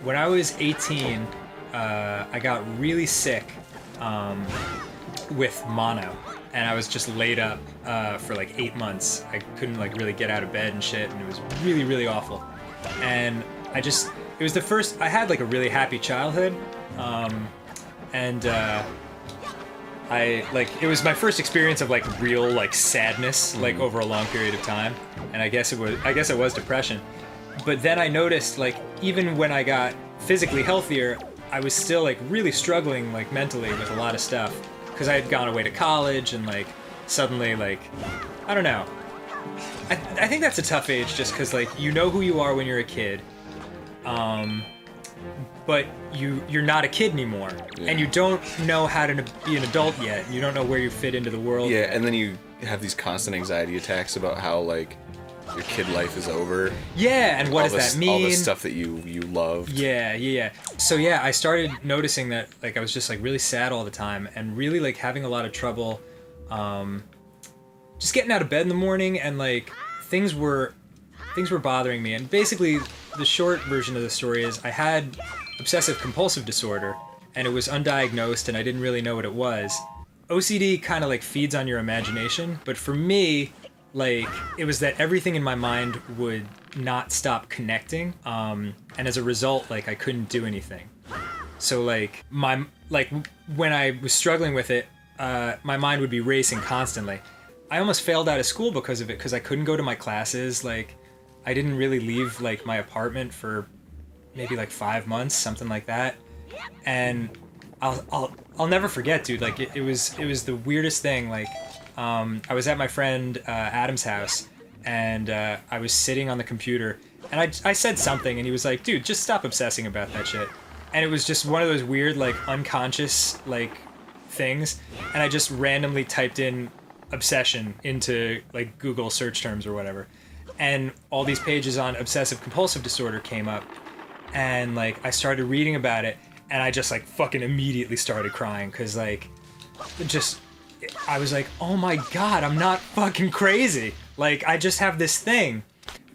when I was 18, I got really sick with mono, and I was just laid up for like 8 months. I couldn't like really get out of bed and shit, and it was really, really awful. And it was the first, I had like a really happy childhood, and it was my first experience of like real like sadness, like over a long period of time, and I guess it was depression. But then I noticed, like, even when I got physically healthier, I was still like really struggling like mentally with a lot of stuff, because I had gone away to college, and like suddenly, like, I don't know, I think that's a tough age, just because like you know who you are when you're a kid, but you're not a kid anymore, and you don't know how to be an adult yet. You don't know where you fit into the world. Yeah, and then you have these constant anxiety attacks about how like your kid life is over. Yeah, and what does that mean? All the stuff that you loved. Yeah. So yeah, I started noticing that like I was just like really sad all the time, and really like having a lot of trouble just getting out of bed in the morning, and like things were bothering me. And basically the short version of the story is I had obsessive-compulsive disorder, and it was undiagnosed, and I didn't really know what it was. OCD kind of like feeds on your imagination, but for me, like, it was that everything in my mind would not stop connecting, and as a result, like, I couldn't do anything. So like when I was struggling with it, my mind would be racing constantly. I almost failed out of school because of it, because I couldn't go to my classes. Like, I didn't really leave like my apartment for maybe like 5 months, something like that. And I'll never forget, dude. Like it was the weirdest thing. Like I was at my friend Adam's house, and I was sitting on the computer, and I said something, and he was like, dude, just stop obsessing about that shit. And it was just one of those weird like unconscious like things, and I just randomly typed in obsession into like Google search terms or whatever, and all these pages on obsessive compulsive disorder came up, and like I started reading about it, and I just like fucking immediately started crying, because like I was like, oh my god, I'm not fucking crazy. Like, I just have this thing.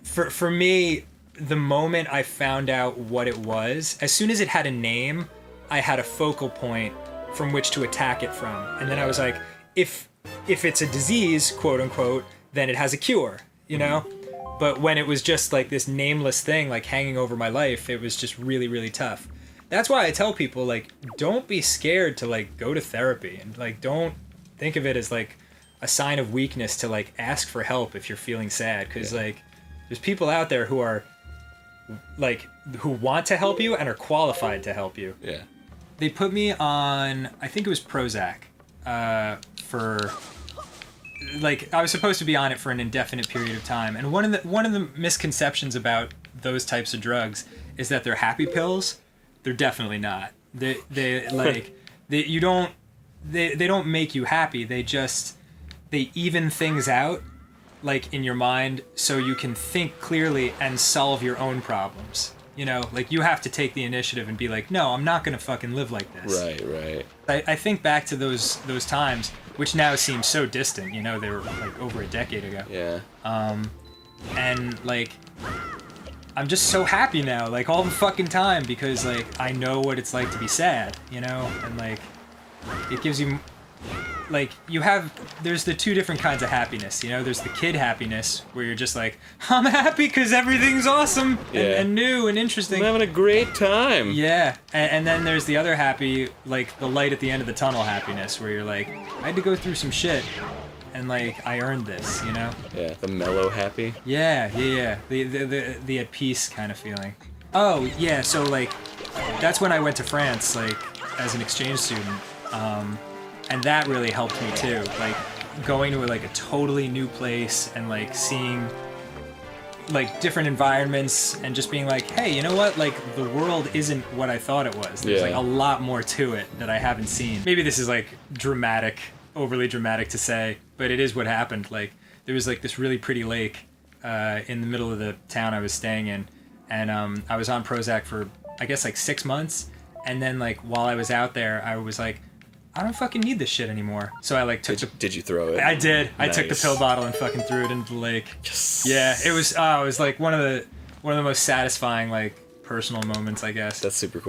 For me, the moment I found out what it was, as soon as it had a name, I had a focal point from which to attack it from. And then I was like, if it's a disease, quote unquote, then it has a cure, you know? But when it was just like this nameless thing like hanging over my life, it was just really, really tough. That's why I tell people, like, don't be scared to like go to therapy, and like don't think of it as like a sign of weakness to like ask for help if you're feeling sad, because like there's people out there who are like who want to help you and are qualified to help you. Yeah. They put me on, I think it was Prozac, for like, I was supposed to be on it for an indefinite period of time. And one of the misconceptions about those types of drugs is that they're happy pills. They're definitely not. They don't make you happy. They even things out like in your mind so you can think clearly and solve your own problems. You know, like you have to take the initiative and be like, no, I'm not gonna fucking live like this. Right. I think back to those times, which now seem so distant. You know, they were like over a decade ago. Yeah. And like, I'm just so happy now, like all the fucking time, because like I know what it's like to be sad, you know, and like it gives you, like, there's the two different kinds of happiness, you know. There's the kid happiness where you're just like, I'm happy because everything's awesome and new and interesting. I'm having a great time. Yeah, and then there's the other happy, like the light at the end of the tunnel happiness, where you're like, I had to go through some shit, and like I earned this, you know. Yeah, the mellow happy. Yeah. The at peace kind of feeling. Oh yeah, so like that's when I went to France, like as an exchange student. And that really helped me too, like going to like a totally new place and like seeing like different environments and just being like, hey, you know what, like the world isn't what I thought it was. There's like a lot more to it that I haven't seen. Maybe this is like overly dramatic to say, but it is what happened. Like there was like this really pretty lake in the middle of the town I was staying in, and I was on Prozac for I guess like 6 months, and then like while I was out there I was like, I don't fucking need this shit anymore. So I like took Did you throw it? I did. Nice. I took the pill bottle and fucking threw it into the lake. Yes. Yeah, it was like one of the most satisfying like personal moments, I guess. That's super cool.